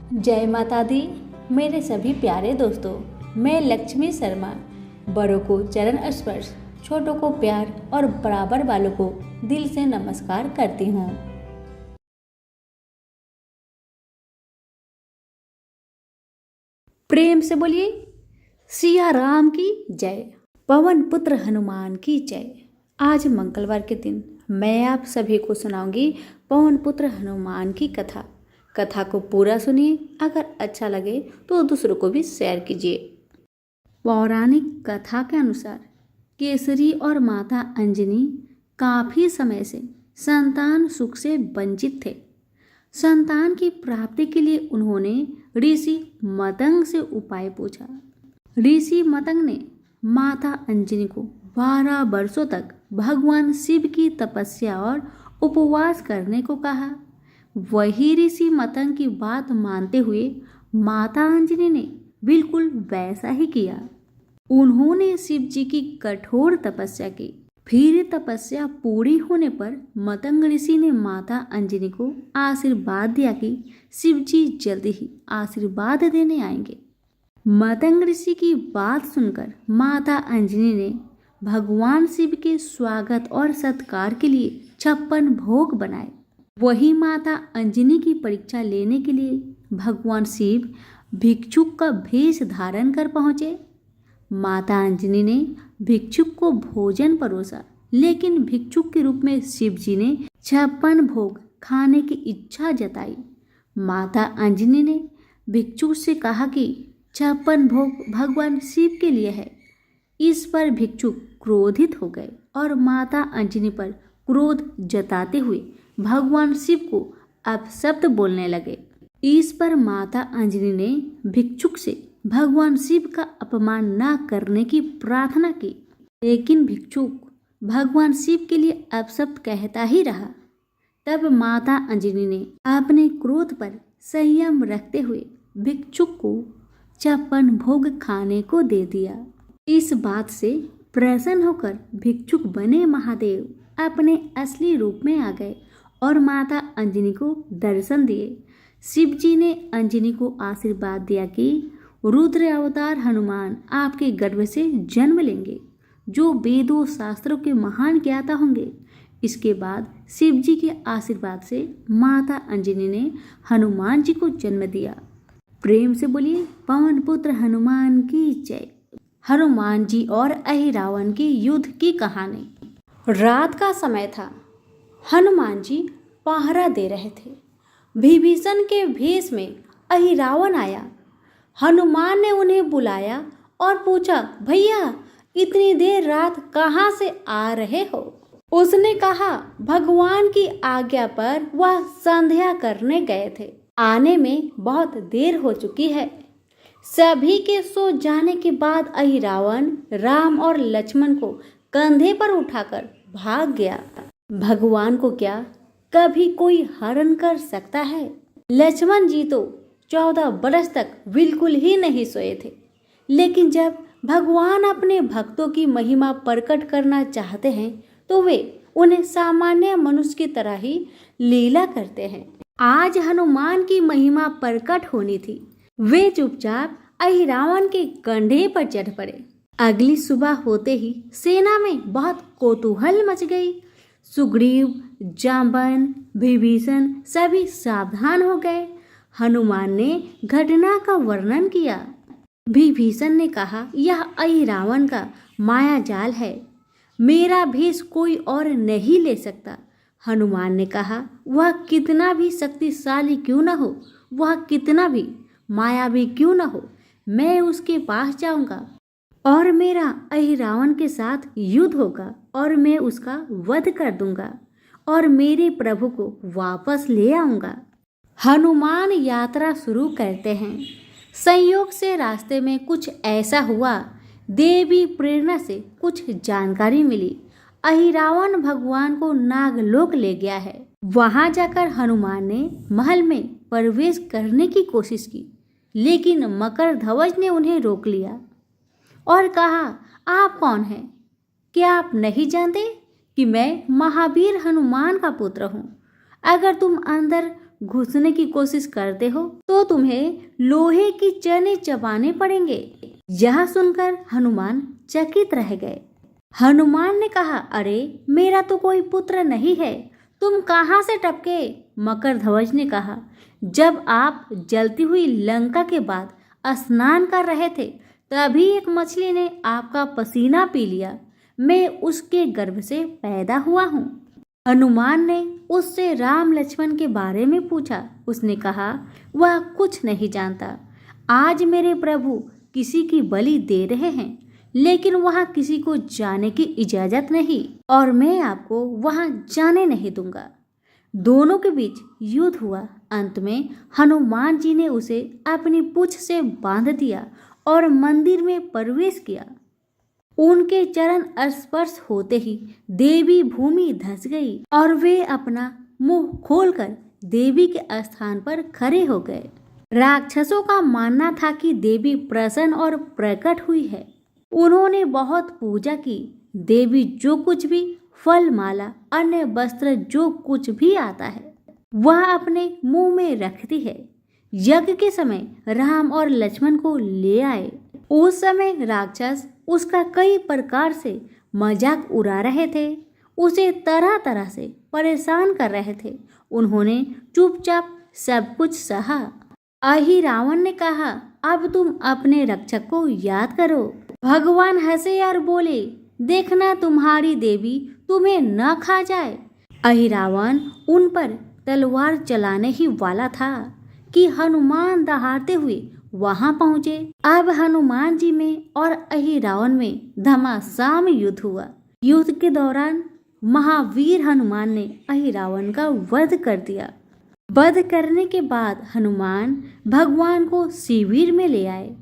जय माता दी। मेरे सभी प्यारे दोस्तों, मैं लक्ष्मी शर्मा बड़ों को चरण स्पर्श, छोटों को प्यार और बराबर वालों को दिल से नमस्कार करती हूँ। प्रेम से बोलिए सिया राम की जय, पवन पुत्र हनुमान की जय। आज मंगलवार के दिन मैं आप सभी को सुनाऊंगी पवन पुत्र हनुमान की कथा। कथा को पूरा सुनिए, अगर अच्छा लगे तो दूसरों को भी शेयर कीजिए। पौराणिक कथा के अनुसार केसरी और माता अंजनी काफी समय से संतान सुख से वंचित थे। संतान की प्राप्ति के लिए उन्होंने ऋषि मतंग से उपाय पूछा। ऋषि मतंग ने माता अंजनी को 12 वर्षों तक भगवान शिव की तपस्या और उपवास करने को कहा। वही ऋषि मतंग की बात मानते हुए माता अंजनी ने बिल्कुल वैसा ही किया। उन्होंने शिव जी की कठोर तपस्या की। फिर तपस्या पूरी होने पर मतंग ऋषि ने माता अंजनी को आशीर्वाद दिया कि शिव जी जल्दी ही आशीर्वाद देने आएंगे। मतंग ऋषि की बात सुनकर माता अंजनी ने भगवान शिव के स्वागत और सत्कार के लिए 56 भोग बनाए। वही माता अंजनी की परीक्षा लेने के लिए भगवान शिव भिक्षुक का भेष धारण कर पहुंचे। माता अंजनी ने भिक्षुक को भोजन परोसा, लेकिन भिक्षुक के रूप में शिव जी ने 56 भोग खाने की इच्छा जताई। माता अंजनी ने भिक्षुक से कहा कि 56 भोग भगवान शिव के लिए है। इस पर भिक्षुक क्रोधित हो गए और माता अंजनी पर क्रोध जताते हुए भगवान शिव को अपशब्द बोलने लगे। इस पर माता अंजनी ने भिक्षुक से भगवान शिव का अपमान न करने की प्रार्थना की, लेकिन भिक्षुक भगवान शिव के लिए अपशब्द कहता ही रहा। तब माता अंजनी ने अपने क्रोध पर संयम रखते हुए भिक्षुक को 56 भोग खाने को दे दिया। इस बात से प्रसन्न होकर भिक्षुक बने महादेव अपने असली रूप में आ गए और माता अंजनी को दर्शन दिए। शिव जी ने अंजनी को आशीर्वाद दिया कि रुद्र अवतार हनुमान आपके गर्भ से जन्म लेंगे, जो वेदों शास्त्रों के महान ज्ञाता होंगे। इसके बाद शिव जी के आशीर्वाद से माता अंजनी ने हनुमान जी को जन्म दिया। प्रेम से बोलिए पवन पुत्र हनुमान की जय। हनुमान जी और अहिरावण की युद्ध की कहानी। रात का समय था। हनुमान जी पहरा दे रहे थे। विभीषण के भेष में अहिरावण आया। हनुमान ने उन्हें बुलाया और पूछा, भैया इतनी देर रात कहाँ से आ रहे हो? उसने कहा, भगवान की आज्ञा पर वह संध्या करने गए थे। आने में बहुत देर हो चुकी है। सभी के सो जाने के बाद अहिरावण राम और लक्ष्मण को कंधे पर उठाकर भाग गया। भगवान को क्या कभी कोई हरण कर सकता है? लक्ष्मण जी तो 14 वर्ष तक बिल्कुल ही नहीं सोए थे, लेकिन जब भगवान अपने भक्तों की महिमा प्रकट करना चाहते हैं तो वे उन्हें सामान्य मनुष्य की तरह ही लीला करते हैं। आज हनुमान की महिमा प्रकट होनी थी। वे चुपचाप अहिरावण के कंधे पर चढ़ पड़े। अगली सुबह होते ही सेना में बहुत कौतूहल मच गई। सुग्रीव, जाम्बन, विभीषण सभी सावधान हो गए। हनुमान ने घटना का वर्णन किया। विभीषण ने कहा, यह अहिरावण का माया जाल है। मेरा भेष कोई और नहीं ले सकता। हनुमान ने कहा, वह कितना भी शक्तिशाली क्यों न हो, वह कितना भी मायावी क्यों न हो, मैं उसके पास जाऊंगा और मेरा अहिरावण के साथ युद्ध होगा और मैं उसका वध कर दूंगा और मेरे प्रभु को वापस ले आऊंगा। हनुमान यात्रा शुरू करते हैं। संयोग से रास्ते में कुछ ऐसा हुआ, देवी प्रेरणा से कुछ जानकारी मिली। अहिरावण भगवान को नागलोक ले गया है। वहां जाकर हनुमान ने महल में प्रवेश करने की कोशिश की, लेकिन मकरध्वज ने उन्हें रोक लिया और कहा, आप कौन हैं? क्या आप नहीं जानते कि मैं महावीर हनुमान का पुत्र हूँ? अगर तुम अंदर घुसने की कोशिश करते हो तो तुम्हें लोहे की चने चबाने पड़ेंगे। यह सुनकर हनुमान चकित रह गए। हनुमान ने कहा, अरे मेरा तो कोई पुत्र नहीं है, तुम कहाँ से टपके? मकरध्वज ने कहा, जब आप जलती हुई लंका के बाद स्नान कर रहे थे तभी एक मछली ने आपका पसीना पी लिया। मैं उसके गर्भ से पैदा हुआ हूँ। हनुमान ने उससे राम लक्ष्मण के बारे में पूछा। उसने कहा, वह कुछ नहीं जानता। आज मेरे प्रभु किसी की बलि दे रहे हैं, लेकिन वहां किसी को जाने की इजाजत नहीं और मैं आपको वहां जाने नहीं दूंगा। दोनों के बीच युद्ध हुआ। अंत में हनुमान जी ने उसे अपनी पूंछ से बांध दिया और मंदिर में प्रवेश किया। उनके चरण स्पर्श होते ही देवी भूमि धंस गई और वे अपना मुंह खोलकर देवी के स्थान पर खड़े हो गए। राक्षसों का मानना था कि देवी प्रसन्न और प्रकट हुई है। उन्होंने बहुत पूजा की। देवी जो कुछ भी फल, माला, अन्य वस्त्र, जो कुछ भी आता है वह अपने मुंह में रखती है। यज्ञ के समय राम और लक्ष्मण को ले आए। उस समय राक्षस उसका कई प्रकार से मजाक उड़ा रहे थे, उसे तरह तरह से परेशान कर रहे थे। उन्होंने चुपचाप सब कुछ सहा। अहिरावण ने कहा, अब तुम अपने रक्षक को याद करो। भगवान हंसे और बोले, देखना तुम्हारी देवी तुम्हें न खा जाए। अहिरावण उन पर तलवार चलाने ही वाला था कि हनुमान दहाड़ते हुए वहां पहुंचे। अब हनुमान जी में और अहिरावण में घमासान युद्ध हुआ। युद्ध के दौरान महावीर हनुमान ने अहिरावण का वध कर दिया। वध करने के बाद हनुमान भगवान को शिविर में ले आए।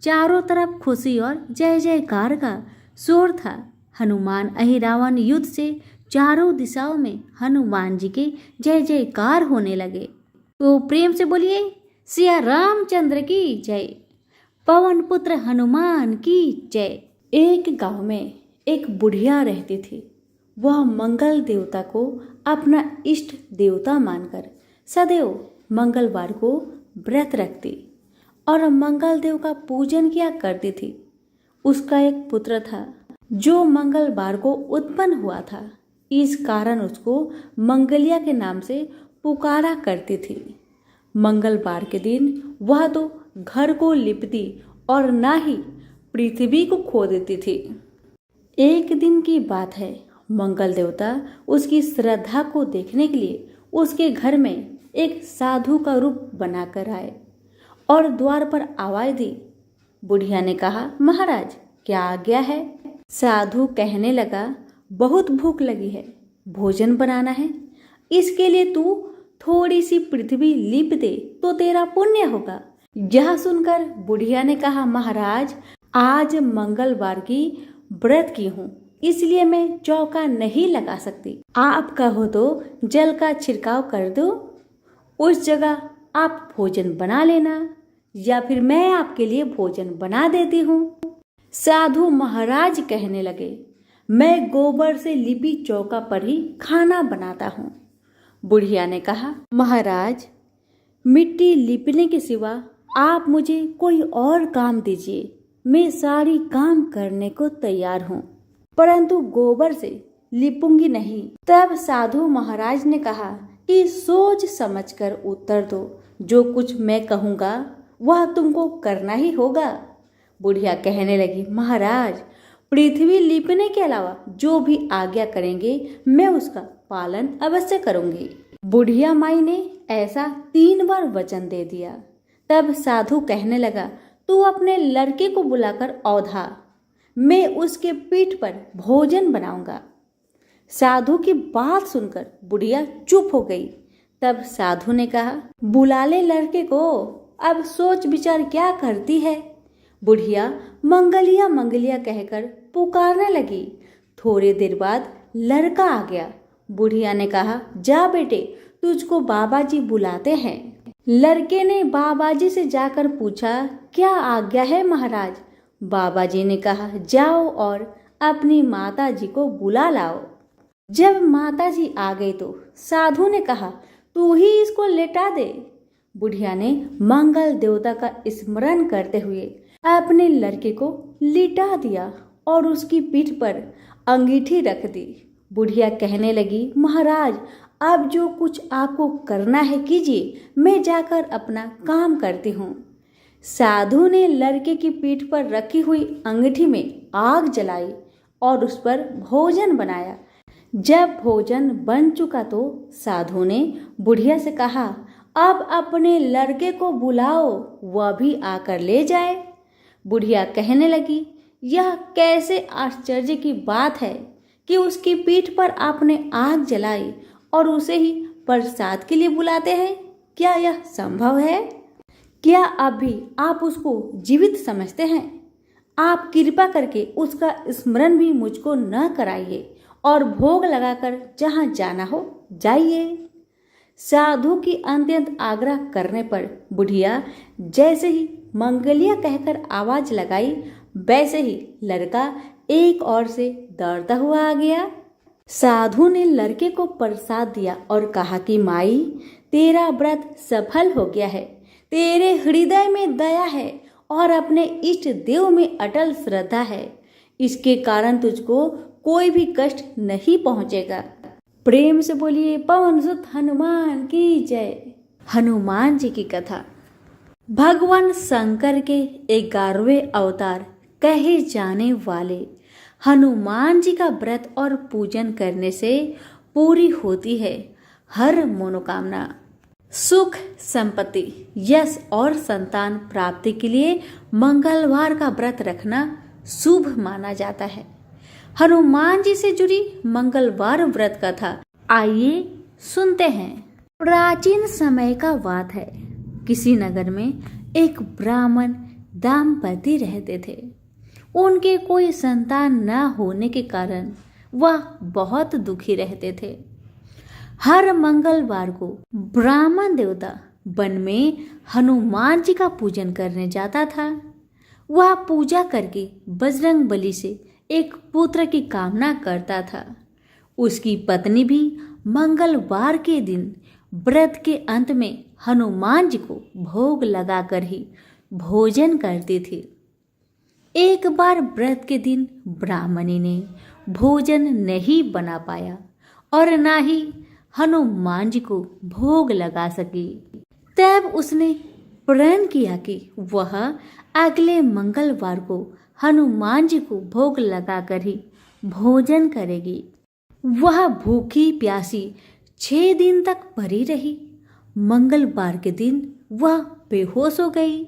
चारों तरफ खुशी और जय जयकार का शोर था। हनुमान अहिरावण युद्ध से चारों दिशाओं में हनुमान जी के जय जयकार होने लगे। तो प्रेम से बोलिए, सिया रामचंद्र की जय, पवन पुत्र हनुमान की जय। एक गांव में एक बुढ़िया रहती थी। वह मंगल देवता को अपना इष्ट देवता मानकर सदैव मंगलवार को व्रत रखती और मंगल देव का पूजन किया करती थी। उसका एक पुत्र था जो मंगलवार को उत्पन्न हुआ था। इस कारण उसको मंगलिया के नाम से पुकारा करती थी। मंगलवार के दिन वह तो घर को लिपती और ना ही पृथ्वी को खो देती थी। एक दिन की बात है, मंगल देवता उसकी श्रद्धा को देखने के लिए उसके घर में एक साधु का रूप बनाकर आए और द्वार पर आवाज दी। बुढ़िया ने कहा, महाराज क्या आज्ञा है? साधु कहने लगा, बहुत भूख लगी है, भोजन बनाना है। इसके लिए तू थोड़ी सी पृथ्वी लीप दे तो तेरा पुण्य होगा। यह सुनकर बुढ़िया ने कहा, महाराज आज मंगलवार की व्रत की हूँ, इसलिए मैं चौका नहीं लगा सकती। आप कहो तो जल का छिड़काव कर दो, उस जगह आप भोजन बना लेना, या फिर मैं आपके लिए भोजन बना देती हूँ। साधु महाराज कहने लगे, मैं गोबर से लिपी चौका पर ही खाना बनाता हूँ। बुढ़िया ने कहा, महाराज मिट्टी लिपने के सिवा आप मुझे कोई और काम दीजिए, मैं सारी काम करने को तैयार हूँ, परंतु गोबर से लिपूंगी नहीं। तब साधु महाराज ने कहा कि सोच समझकर उत्तर दो, जो कुछ मैं कहूँगा वह तुमको करना ही होगा। बुढ़िया कहने लगी, महाराज पृथ्वी लिपने के अलावा जो भी आज्ञा करेंगे मैं उसका पालन अवश्य करूंगी। बुढ़िया माई ने ऐसा 3 बार वचन दे दिया। तब साधु कहने लगा, तू अपने लड़के को बुलाकर औधा, मैं उसके पीठ पर भोजन बनाऊंगा। साधु की बात सुनकर बुढ़िया चुप हो गई। तब साधु ने कहा, बुला ले लड़के को, अब सोच विचार क्या करती है। बुढ़िया मंगलिया मंगलिया कहकर पुकारने लगी। थोड़ी देर बाद लड़का आ गया। बुढ़िया ने कहा, जा बेटे, तुझको बाबा जी बुलाते हैं। लड़के ने बाबा जी से जाकर पूछा, क्या आज्ञा है महाराज? बाबा जी ने कहा, जाओ और अपनी माता जी को बुला लाओ। जब माता जी आ गई तो साधु ने कहा, तू ही इसको लेटा दे। बुढ़िया ने मंगल देवता का स्मरण करते हुए अपने लड़के को लिटा दिया और उसकी पीठ पर अंगीठी रख दी। बुढ़िया कहने लगी, महाराज अब जो कुछ आपको करना है कीजिए, मैं जाकर अपना काम करती हूँ। साधु ने लड़के की पीठ पर रखी हुई अंगीठी में आग जलाई और उस पर भोजन बनाया। जब भोजन बन चुका तो साधु ने बुढ़िया से कहा, अब अपने लड़के को बुलाओ, वह भी आकर ले जाए। बुढ़िया कहने लगी, यह कैसे आश्चर्य की बात है कि उसकी पीठ पर आपने आग जलाई और उसे ही प्रसाद के लिए बुलाते हैं। क्या यह संभव है? क्या अभी आप उसको जीवित समझते हैं? आप कृपा करके उसका स्मरण भी मुझको न कराइए और भोग लगाकर जहाँ जाना हो जाइए। साधु की अत्यंत आग्रह करने पर बुढ़िया जैसे ही मंगलिया कहकर आवाज लगाई, वैसे ही लड़का एक ओर से दौड़ता हुआ आ गया। साधु ने लड़के को प्रसाद दिया और कहा कि माई, तेरा व्रत सफल हो गया है। तेरे हृदय में दया है और अपने इष्ट देव में अटल श्रद्धा है। इसके कारण तुझको कोई भी कष्ट नहीं पहुंचेगा। प्रेम से बोलिए पवन सुत हनुमान की जय। हनुमान जी की कथा। भगवान शंकर के 11वें अवतार कहे जाने वाले हनुमान जी का व्रत और पूजन करने से पूरी होती है हर मनोकामना। सुख, संपत्ति, यश और संतान प्राप्ति के लिए मंगलवार का व्रत रखना शुभ माना जाता है। हनुमान जी से जुड़ी मंगलवार व्रत कथा आइए सुनते हैं। प्राचीन समय का बात है। किसी नगर में एक ब्राह्मण दाम्पत्य रहते थे। उनके कोई संतान न होने के कारण वह बहुत दुखी रहते थे। हर मंगलवार को ब्राह्मण देवता वन में हनुमान जी का पूजन करने जाता था। वह पूजा करके बजरंग बली से एक पुत्र की कामना करता था। उसकी पत्नी भी मंगलवार के दिन व्रत के अंत में हनुमान जी को भोग लगाकर ही भोजन करती थी। एक बार व्रत के दिन ब्राह्मणी ने भोजन नहीं बना पाया और ना ही हनुमान जी को भोग लगा सकी। तब उसने प्रण किया कि वह अगले मंगलवार को हनुमान जी को भोग लगाकर ही भोजन करेगी। वह भूखी प्यासी 6 दिन तक पड़ी रही। मंगलवार के दिन वह बेहोश हो गई।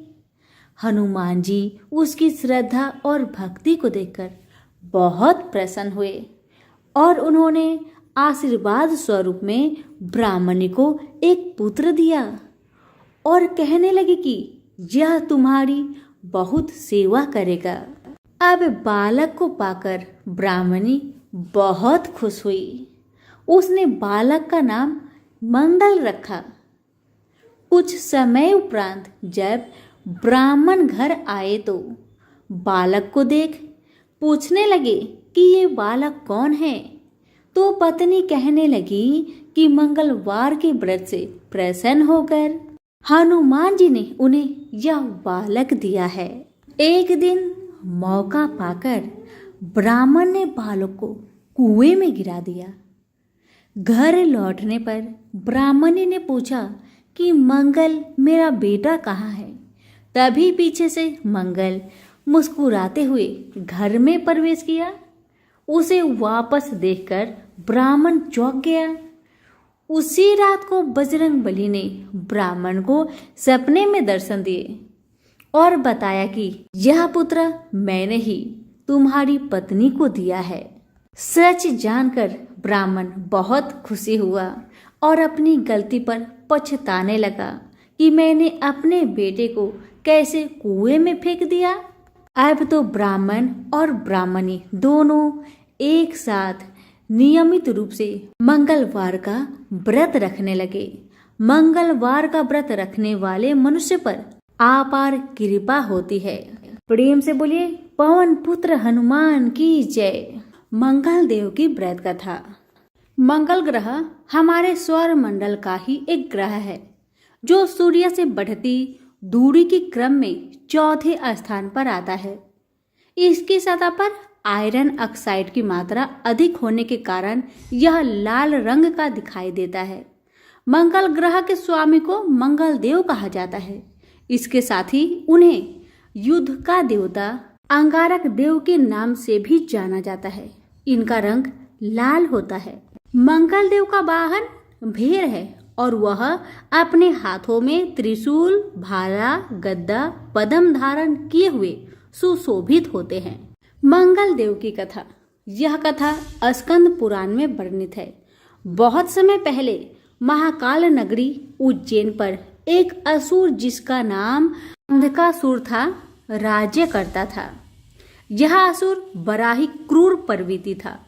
हनुमान जी उसकी श्रद्धा और भक्ति को देखकर बहुत प्रसन्न हुए और उन्होंने आशीर्वाद स्वरूप में ब्राह्मणी को एक पुत्र दिया और कहने लगे कि यह तुम्हारी बहुत सेवा करेगा। अब बालक को पाकर ब्राह्मणी बहुत खुश हुई। उसने बालक का नाम मंगल रखा। कुछ समय उपरांत जब ब्राह्मण घर आए तो बालक को देख पूछने लगे कि ये बालक कौन है। तो पत्नी कहने लगी कि मंगलवार के व्रत से प्रसन्न होकर हनुमान जी ने उन्हें यह बालक दिया है। एक दिन मौका पाकर ब्राह्मण ने बालक को कुएं में गिरा दिया। घर लौटने पर ब्राह्मणी ने पूछा कि मंगल मेरा बेटा कहाँ है। तभी पीछे से मंगल मुस्कुराते हुए घर में प्रवेश किया। उसे वापस देखकर ब्राह्मण चौंक गया। उसी रात को बजरंग बली ने ब्राह्मण को सपने में दर्शन दिए और बताया कि यह पुत्र मैंने ही तुम्हारी पत्नी को दिया है। सच जानकर ब्राह्मण बहुत खुशी हुआ और अपनी गलती पर पछताने लगा कि मैंने अपने बेटे को कैसे कुएं में फेंक दिया। अब तो ब्राह्मण और ब्राह्मणी दोनों एक साथ नियमित रूप से मंगलवार का व्रत रखने लगे। मंगलवार का व्रत रखने वाले मनुष्य पर अपार कृपा होती है। प्रेम से बोलिए पवन पुत्र हनुमान की जय। मंगल देव की व्रत कथा। मंगल ग्रह हमारे सौर मंडल का ही एक ग्रह है जो सूर्य से बढ़ती दूरी के क्रम में चौथे स्थान पर आता है। इसकी सतह पर आयरन ऑक्साइड की मात्रा अधिक होने के कारण यह लाल रंग का दिखाई देता है। मंगल ग्रह के स्वामी को मंगल देव कहा जाता है। इसके साथ ही उन्हें युद्ध का देवता अंगारक देव के नाम से भी जाना जाता है। इनका रंग लाल होता है। मंगल देव का वाहन भेड़ है और वह अपने हाथों में त्रिशूल, भाला, गदा, पद्म धारण किए हुए सुशोभित होते हैं। मंगल देव की कथा। यह कथा स्कंद पुराण में वर्णित है। बहुत समय पहले महाकाल नगरी उज्जैन पर एक असुर जिसका नाम अंधकासुर था राज्य करता था। यह असुर बड़ा ही क्रूर प्रवृत्ति था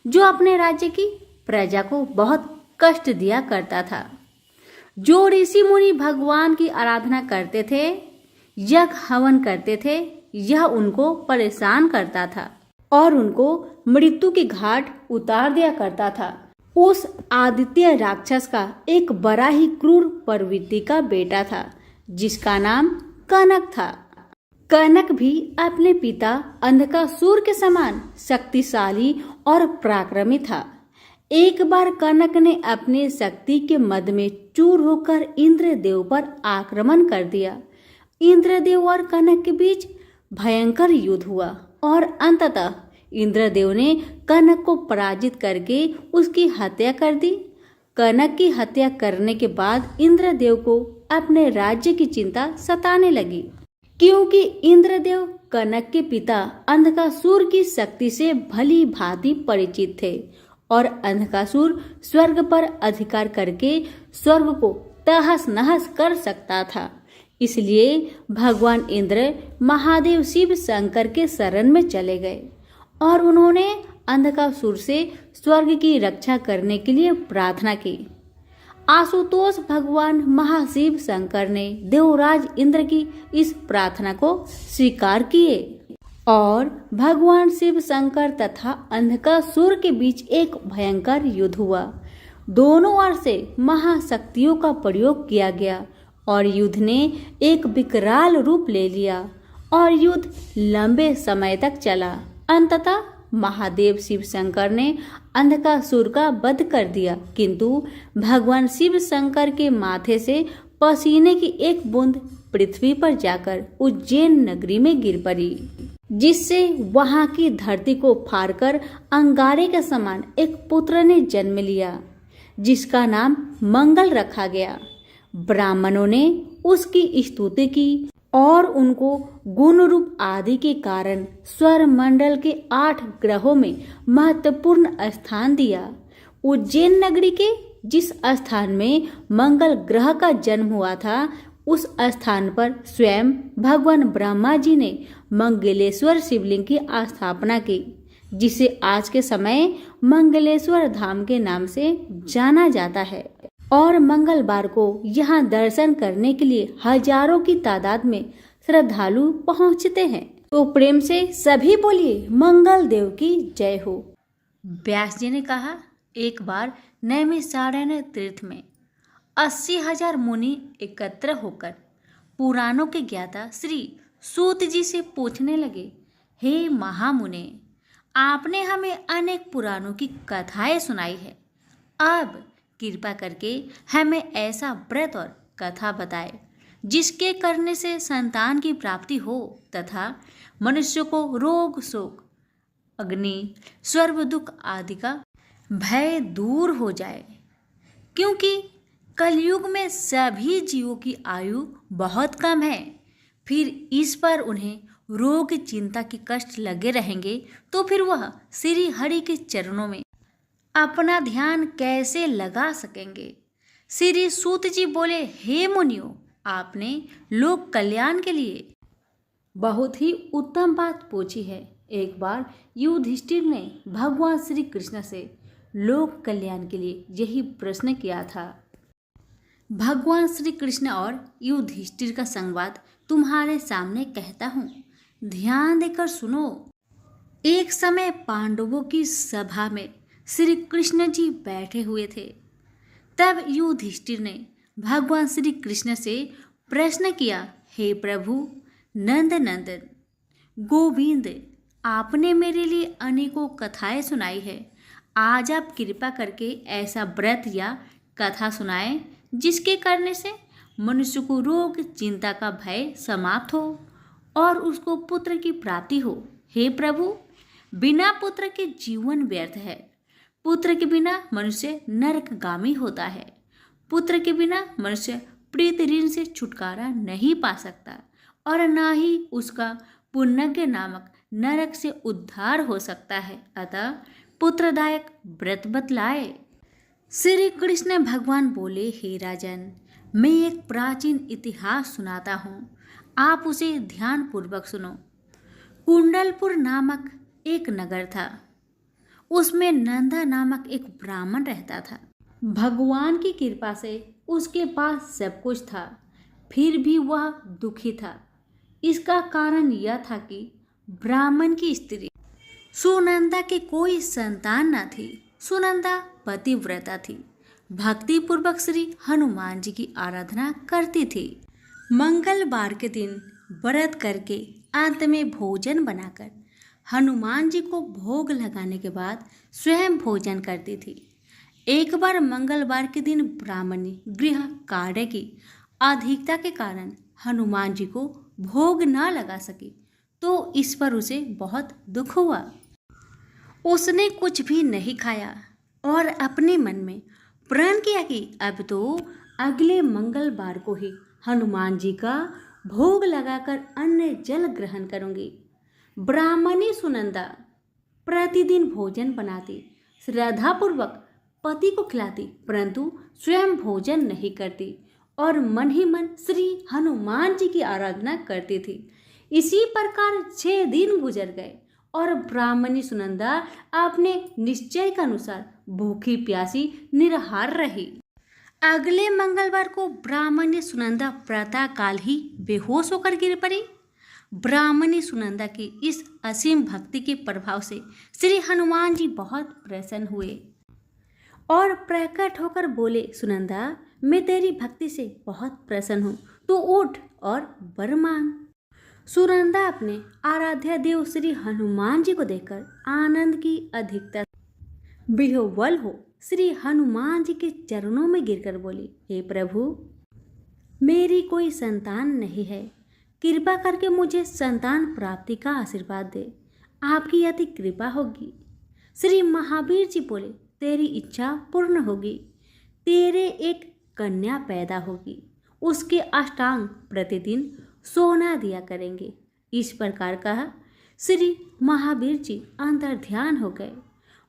जो अपने राज्य की प्रजा को बहुत कष्ट दिया करता था। जो ऋषि मुनि भगवान की आराधना करते थे, यज्ञ हवन करते थे, यह उनको परेशान करता था और उनको मृत्यु के घाट उतार दिया करता था। उस आदित्य राक्षस का एक बड़ा ही क्रूर प्रवृत्ति का बेटा था जिसका नाम कनक था। कनक भी अपने पिता अंधकासुर के समान शक्तिशाली और पराक्रमी था। एक बार कनक ने अपने शक्ति के मद में चूर होकर इंद्रदेव पर आक्रमण कर दिया। इंद्रदेव और कनक के बीच भयंकर युद्ध हुआ और अंततः इंद्रदेव ने कनक को पराजित करके उसकी हत्या कर दी। कनक की हत्या करने के बाद इंद्रदेव को अपने राज्य की चिंता सताने लगी, क्योंकि इंद्रदेव कनक के पिता अंधकासुर की शक्ति से भली भांति परिचित थे और अंधकासुर स्वर्ग पर अधिकार करके स्वर्ग को तहस नहस कर सकता था। इसलिए भगवान इंद्र महादेव शिव शंकर के शरण में चले गए और उन्होंने अंधकासुर से स्वर्ग की रक्षा करने के लिए प्रार्थना की। आशुतोष भगवान महाशिव शंकर ने देवराज इंद्र की इस प्रार्थना को स्वीकार किए और भगवान शिव शंकर तथा अंधकासुर के बीच एक भयंकर युद्ध हुआ। दोनों ओर से महाशक्तियों का प्रयोग किया गया और युद्ध ने एक विकराल रूप ले लिया और युद्ध लंबे समय तक चला। अंततः महादेव शिव शंकर ने अंधकासुर का वध कर दिया, किंतु भगवान शिव शंकर के माथे से पसीने की एक बूंद पृथ्वी पर जाकर उज्जैन नगरी में गिर पड़ी, जिससे वहां की धरती को फाड़कर अंगारे के समान एक पुत्र ने जन्म लिया जिसका नाम मंगल रखा गया। ब्राह्मणों ने उसकी स्तुति की और उनको गुण रूप आदि के कारण स्वर मंडल के 8 ग्रहों में महत्वपूर्ण स्थान दिया। उज्जैन नगरी के जिस स्थान में मंगल ग्रह का जन्म हुआ था, उस स्थान पर स्वयं भगवान ब्रह्मा जी ने मंगलेश्वर शिवलिंग की स्थापना की, जिसे आज के समय मंगलेश्वर धाम के नाम से जाना जाता है। और मंगलवार को यहाँ दर्शन करने के लिए हजारों की तादाद में श्रद्धालु पहुँचते हैं। तो प्रेम से सभी बोलिए मंगल देव की जय हो। व्यास जी ने कहा, एक बार नैमिषारण्य तीर्थ में 80,000 मुनि एकत्र होकर पुराणों के ज्ञाता श्री सूत जी से पूछने लगे, हे महामुने, आपने हमें अनेक पुराणों की कथाएं सुनाई है, अब कृपा करके हमें ऐसा व्रत और कथा बताए जिसके करने से संतान की प्राप्ति हो तथा मनुष्य को रोग, शोक, अग्नि, सर्व दुख आदि का भय दूर हो जाए, क्योंकि कलयुग में सभी जीवों की आयु बहुत कम है। फिर इस पर उन्हें रोग, चिंता के कष्ट लगे रहेंगे तो फिर वह श्री हरि के चरणों में अपना ध्यान कैसे लगा सकेंगे। श्री सूत जी बोले, हे मुनियों, आपने लोक कल्याण के लिए बहुत ही उत्तम बात पूछी है। एक बार युधिष्ठिर ने भगवान श्री कृष्ण से लोक कल्याण के लिए यही प्रश्न किया था। भगवान श्री कृष्ण और युधिष्ठिर का संवाद तुम्हारे सामने कहता हूँ, ध्यान देकर सुनो। एक समय पांडवों की सभा में श्री कृष्ण जी बैठे हुए थे। तब युधिष्ठिर ने भगवान श्री कृष्ण से प्रश्न किया, हे प्रभु नंद नंदन गोविंद, आपने मेरे लिए अनेकों कथाएं सुनाई है। आज आप कृपा करके ऐसा व्रत या कथा सुनाएं जिसके करने से मनुष्य को रोग चिंता का भय समाप्त हो और उसको पुत्र की प्राप्ति हो। हे प्रभु, बिना पुत्र के जीवन व्यर्थ है। पुत्र के बिना मनुष्य नरकगामी होता है। पुत्र के बिना मनुष्य प्रीत ऋण से छुटकारा नहीं पा सकता और ना ही उसका पुण्य नामक नरक से उद्धार हो सकता है। अतः पुत्रदायक व्रत बतलाए। श्री कृष्ण भगवान बोले, हे राजन, मैं एक प्राचीन इतिहास सुनाता हूँ, आप उसे ध्यान पूर्वक सुनो। कुंडलपुर नामक एक नगर था। उसमें नंदा नामक एक ब्राह्मण रहता था। भगवान की कृपा से उसके पास सब कुछ था, फिर भी वह दुखी था। इसका कारण यह था कि ब्राह्मण की स्त्री सुनंदा की कोई संतान न थी। सुनंदा पतिव्रता थी, भक्ति पूर्वक श्री हनुमान जी की आराधना करती थी। मंगलवार के दिन व्रत करके अंत में भोजन बनाकर हनुमान जी को भोग लगाने के बाद स्वयं भोजन करती थी। एक बार मंगलवार के दिन ब्राह्मणी गृह कार्य की अधिकता के कारण हनुमान जी को भोग न लगा सकी, तो इस पर उसे बहुत दुख हुआ। उसने कुछ भी नहीं खाया और अपने मन में प्रण किया कि अब तो अगले मंगलवार को ही हनुमान जी का भोग लगाकर अन्न जल ग्रहण करूंगी। ब्राह्मणी सुनंदा प्रतिदिन भोजन बनाती, श्रद्धापूर्वक पति को खिलाती, परंतु स्वयं भोजन नहीं करती और मन ही मन श्री हनुमान जी की आराधना करती थी। इसी प्रकार 6 दिन गुजर गए और ब्राह्मणी सुनंदा अपने निश्चय के अनुसार भूखी प्यासी निराहार रही। अगले मंगलवार को ब्राह्मणी सुनंदा प्रातः काल ही बेहोश होकर गिर पड़ी। ब्राह्मणी सुनंदा की इस असीम भक्ति के प्रभाव से श्री हनुमान जी बहुत प्रसन्न हुए और प्रकट होकर बोले, सुनंदा, मैं तेरी भक्ति से बहुत प्रसन्न हूँ, तू उठ और वर मांग। सुनंदा अपने आराध्य देव श्री हनुमान जी को देखकर आनंद की अधिकता विह्वल हो श्री हनुमान जी के चरणों में गिरकर बोली, हे प्रभु, मेरी कोई संतान नहीं है, कृपा करके मुझे संतान प्राप्ति का आशीर्वाद दे, आपकी यदि कृपा होगी। श्री महावीर जी बोले, तेरी इच्छा पूर्ण होगी, तेरे एक कन्या पैदा होगी, उसके अष्टांग प्रतिदिन सोना दिया करेंगे। इस प्रकार कहा। श्री महावीर जी अंतर ध्यान हो गए।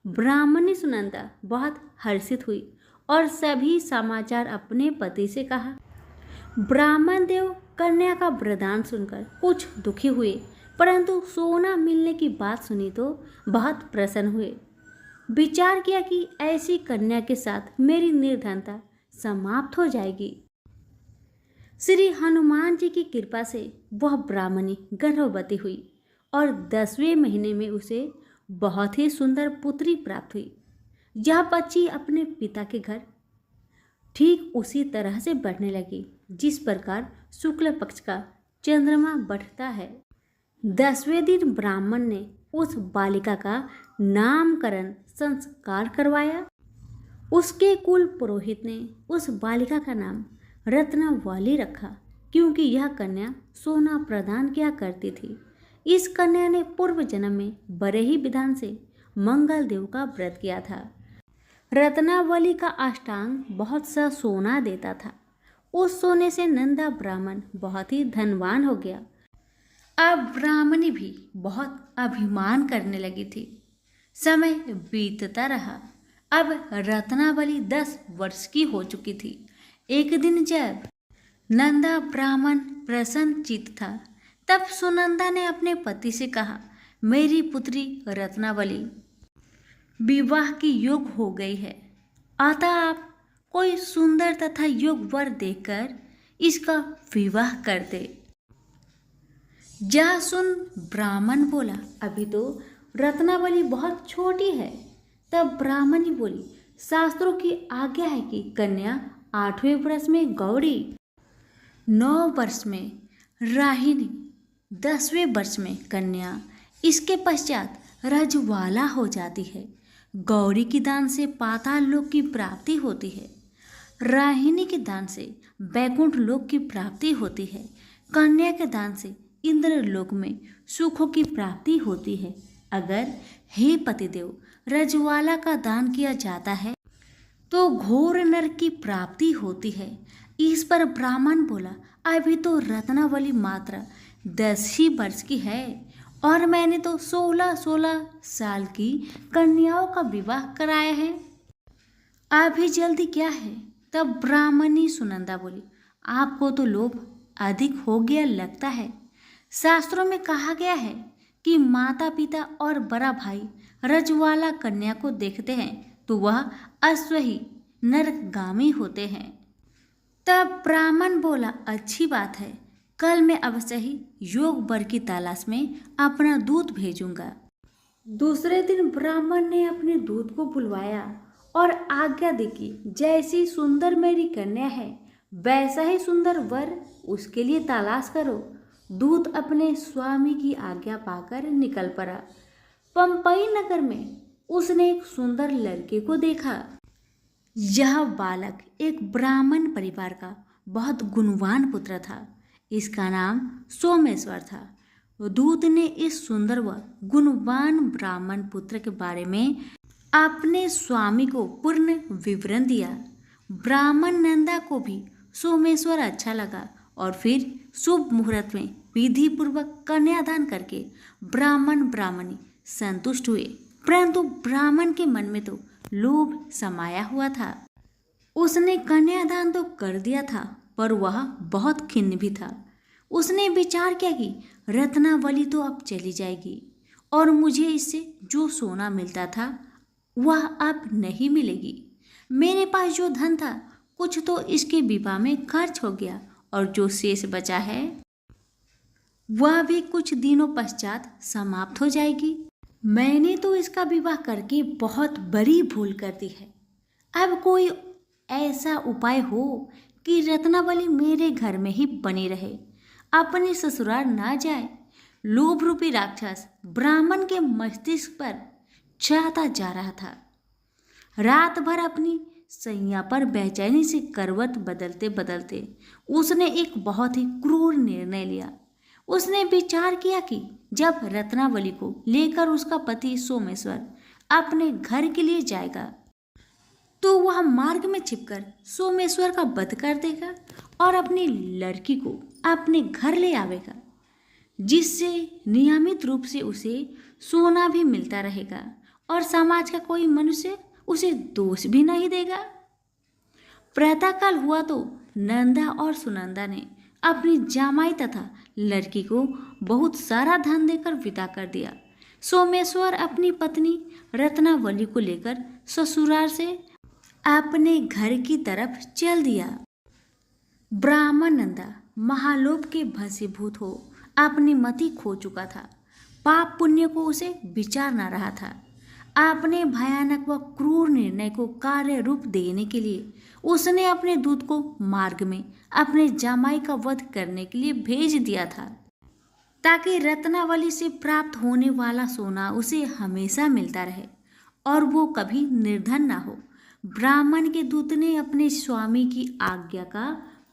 ब्राह्मणी सुनंदा बहुत हर्षित हुई और सभी समाचार अपने पति से कहा। ब्राह्मण देव कन्या का वरदान सुनकर कुछ दुखी हुए, परंतु सोना मिलने की बात सुनी तो बहुत प्रसन्न हुए। विचार किया कि ऐसी कन्या के साथ मेरी निर्धनता समाप्त हो जाएगी। श्री हनुमान जी की कृपा से वह ब्राह्मणी गर्भवती हुई और 10वें महीने में उसे बहुत ही सुंदर पुत्री प्राप्त हुई। यह बच्ची अपने पिता के घर ठीक उसी तरह से बढ़ने लगी जिस प्रकार शुक्ल पक्ष का चंद्रमा बढ़ता है। 10वें दिन ब्राह्मण ने उस बालिका का नामकरण संस्कार करवाया। उसके कुल पुरोहित ने उस बालिका का नाम रत्नावली रखा, क्योंकि यह कन्या सोना प्रदान किया करती थी। इस कन्या ने पूर्व जन्म में बड़े ही विधान से मंगल देव का व्रत किया था। रत्नावली का अष्टांग बहुत सा सोना देता था। उस सोने से नंदा ब्राह्मण बहुत ही धनवान हो गया। अब ब्राह्मणी भी बहुत अभिमान करने लगी थी। समय बीतता रहा। अब रत्नावली 10 वर्ष की हो चुकी थी। एक दिन जब नंदा ब्राह्मण प्रसन्न चित्त था, तब सुनंदा ने अपने पति से कहा, मेरी पुत्री रत्नावली विवाह की योग हो गई है, अतः आप कोई सुंदर तथा योग वर देखकर इसका विवाह कर दे। जा सुन ब्राह्मण बोला, अभी तो रत्नावली बहुत छोटी है, तब ब्राह्मणी बोली, शास्त्रों की आज्ञा है कि कन्या 8वें वर्ष में गौरी, 9 वर्ष में राहिनी, 10वें वर्ष में कन्या, इसके पश्चात रजवाला हो जाती है। गौरी के दान से पाताल लोक की प्राप्ति होती है, राहिनी के दान से बैकुंठ लोक की प्राप्ति होती है, कन्या के दान से इंद्र लोक में सुखों की प्राप्ति होती है। अगर हे पतिदेव रजवाला का दान किया जाता है तो घोर नरक की प्राप्ति होती है। इस पर ब्राह्मण बोला, अभी तो रत्नावली मात्र 10 ही वर्ष की है और मैंने तो 16-16 साल की कन्याओं का विवाह कराया है, अभी जल्दी क्या है। तब ब्राह्मणी सुनंदा बोली, आपको तो लोभ अधिक हो गया लगता है। शास्त्रों में कहा गया है कि माता पिता और बड़ा भाई रजवाला कन्या को देखते हैं तो वह अश्वही नरकगामी होते हैं। तब ब्राह्मण बोला, अच्छी बात है, कल मैं अवश्य ही योग वर की तलाश में अपना दूत भेजूंगा। दूसरे दिन ब्राह्मण ने अपने दूत को बुलवाया और आज्ञा दी कि जैसी सुंदर मेरी कन्या है वैसा ही सुंदर वर उसके लिए तलाश करो। दूत अपने स्वामी की आज्ञा पाकर निकल पड़ा। पंपई नगर में उसने एक सुंदर लड़के को देखा। यह बालक एक ब्राह्मण परिवार का बहुत गुणवान पुत्र था। इसका नाम सोमेश्वर था। दूत ने इस सुंदर व गुणवान ब्राह्मण पुत्र के बारे में अपने स्वामी को पूर्ण विवरण दिया। ब्राह्मण नंदा को भी सोमेश्वर अच्छा लगा और फिर शुभ मुहूर्त में विधि पूर्वक कन्यादान करके ब्राह्मण ब्राह्मणी संतुष्ट हुए। परंतु ब्राह्मण के मन में तो लोभ समाया हुआ था। उसने कन्यादान तो कर दिया था पर वह बहुत खिन्न भी था। उसने विचार किया कि रत्नावली तो अब चली जाएगी और मुझे इससे जो सोना मिलता था वह अब नहीं मिलेगी। मेरे पास जो धन था कुछ तो इसके विवाह में खर्च हो गया और जो शेष बचा है वह भी कुछ दिनों पश्चात समाप्त हो जाएगी। मैंने तो इसका विवाह करके बहुत बड़ी भूल कर दी है। अब कोई ऐसा उपाय हो कि रत्नावली मेरे घर में ही बनी रहे, अपने ससुराल ना जाए। लोभ रूपी राक्षस ब्राह्मण के मस्तिष्क पर छाता जा रहा था। रात भर अपनी सैया पर बेचैनी से करवट बदलते बदलते उसने एक बहुत ही क्रूर निर्णय लिया। उसने विचार किया कि जब रत्नावली को लेकर उसका पति सोमेश्वर अपने घर के लिए जाएगा तो वह मार्ग में छिपकर सोमेश्वर का वध कर देगा और अपनी लड़की को अपने घर ले आवेगा, जिससे नियमित रूप से उसे सोना भी मिलता रहेगा और समाज का कोई मनुष्य उसे दोष भी नहीं देगा। प्रातःकाल हुआ तो नंदा और सुनंदा ने अपनी जामाई तथा लड़की को बहुत सारा धन देकर विदा कर दिया। सोमेश्वर अपनी पत्नी रत्नावली को लेकर ससुराल से अपने घर की तरफ चल दिया। ब्राह्मण नंदा महालोभ के भसीभूत हो अपनी मति खो चुका था। पाप पुण्य को उसे विचार न रहा था। अपने भयानक व क्रूर निर्णय को कार्य रूप देने के लिए उसने अपने दूत को मार्ग में अपने जामाई का वध करने के लिए भेज दिया था, ताकि रत्नावली से प्राप्त होने वाला सोना उसे हमेशा मिलता रहे और वो कभी निर्धन ना हो। ब्राह्मण के दूत ने अपने स्वामी की आज्ञा का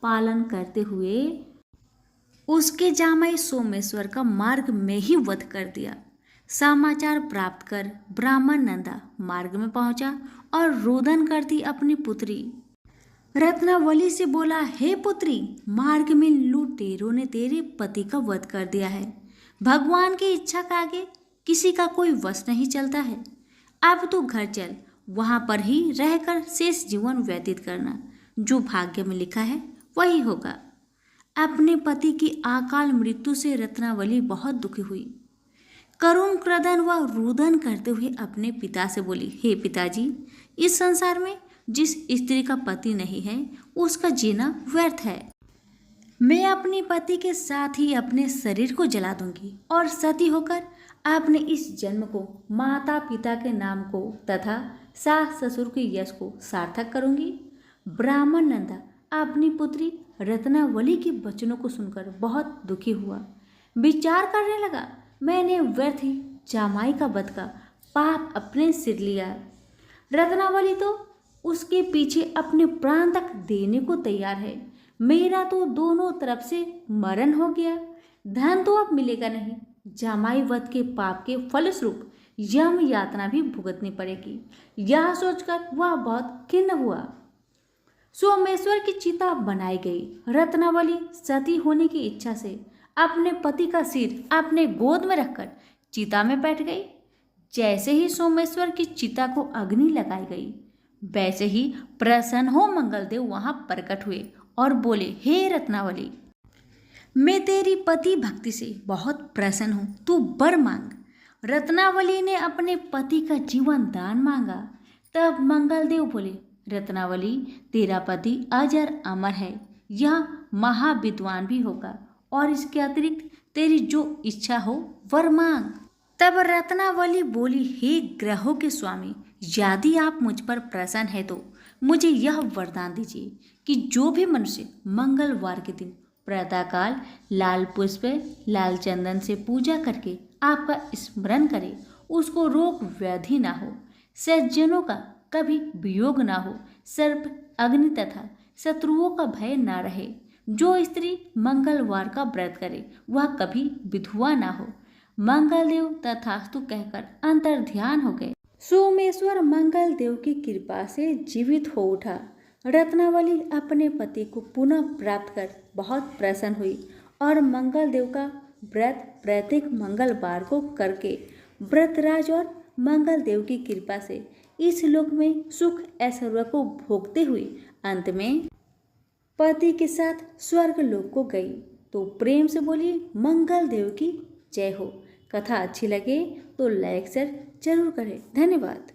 पालन करते हुए उसके जामाई सोमेश्वर का मार्ग में ही वध कर दिया। समाचार प्राप्त कर ब्राह्मण नंदा मार्ग में पहुंचा और रोदन करती अपनी पुत्री रत्नावली से बोला, हे पुत्री, मार्ग में लुटेरों ने तेरे पति का वध कर दिया है। भगवान की इच्छा का आगे किसी का कोई वश नहीं चलता है। अब तू घर चल, वहां पर ही रहकर शेष जीवन व्यतीत करना। जो भाग्य में लिखा है वही होगा। अपने पति की अकाल मृत्यु से रत्नावली बहुत दुखी हुई। करुण क्रदन व रुदन करते हुए अपने पिता से बोली, हे पिताजी, इस संसार में जिस स्त्री का पति नहीं है उसका जीना व्यर्थ है। मैं अपने पति के साथ ही अपने शरीर को जला दूंगी और सती होकर अपने इस जन्म को माता पिता के नाम को तथा सास ससुर के यश को सार्थक करूंगी। ब्राह्मण नंदा अपनी पुत्री रत्नावली के वचनों को सुनकर बहुत दुखी हुआ। विचार करने लगा, मैंने व्यर्थ ही जामाई का वध का पाप अपने सिर लिया। रत्नावली तो उसके पीछे अपने प्राण तक देने को तैयार है। मेरा तो दोनों तरफ से मरण हो गया, धन तो अब मिलेगा नहीं। जामाई वध के पाप के फलस्वरूप यम यातना भी भुगतनी पड़ेगी। यह सोचकर वह बहुत खिन्न हुआ। सोमेश्वर की चिता बनाई गई। रत्नावली सती होने की इच्छा से अपने पति का सिर अपने गोद में रखकर चिता में बैठ गई। जैसे ही सोमेश्वर की चिता को अग्नि लगाई गई, वैसे ही प्रसन्न हो मंगलदेव वहां प्रकट हुए और बोले, हे रत्नावली, मैं तेरी पति भक्ति से बहुत प्रसन्न हूँ, तू वर मांग। रत्नावली ने अपने पति का जीवन दान मांगा। तब मंगलदेव बोले, रत्नावली, तेरा पति अजर अमर है, यह महाविद्वान भी होगा और इसके अतिरिक्त तेरी जो इच्छा हो वर मांग। तब रत्नावली बोली, हे ग्रहों के स्वामी, यदि आप मुझ पर प्रसन्न है तो मुझे यह वरदान दीजिए कि जो भी मनुष्य मंगलवार के दिन प्रातःकाल लाल पुष्प लाल चंदन से पूजा करके आपका स्मरण करे, उसको रोग व्याधि ना हो, सज्जनों का कभी वियोग ना हो, सर्प अग्नि तथा शत्रुओं का भय ना रहे। जो स्त्री मंगलवार का व्रत करे वह कभी विधवा ना हो। मंगलदेव तथास्तु कहकर अंतर ध्यान हो गए। सोमेश्वर मंगलदेव की कृपा से जीवित हो उठा। रत्नावली अपने पति को पुनः प्राप्त कर बहुत प्रसन्न हुई और मंगलदेव का व्रत प्रत्येक मंगलवार को करके व्रतराज और मंगलदेव की कृपा से इस लोक में सुख ऐश्वर्य को भोगते हुए अंत में पति के साथ स्वर्ग लोक को गई। तो प्रेम से बोलिए मंगलदेव की जय हो। कथा अच्छी लगे तो लाइक शेयर जरूर करें। धन्यवाद।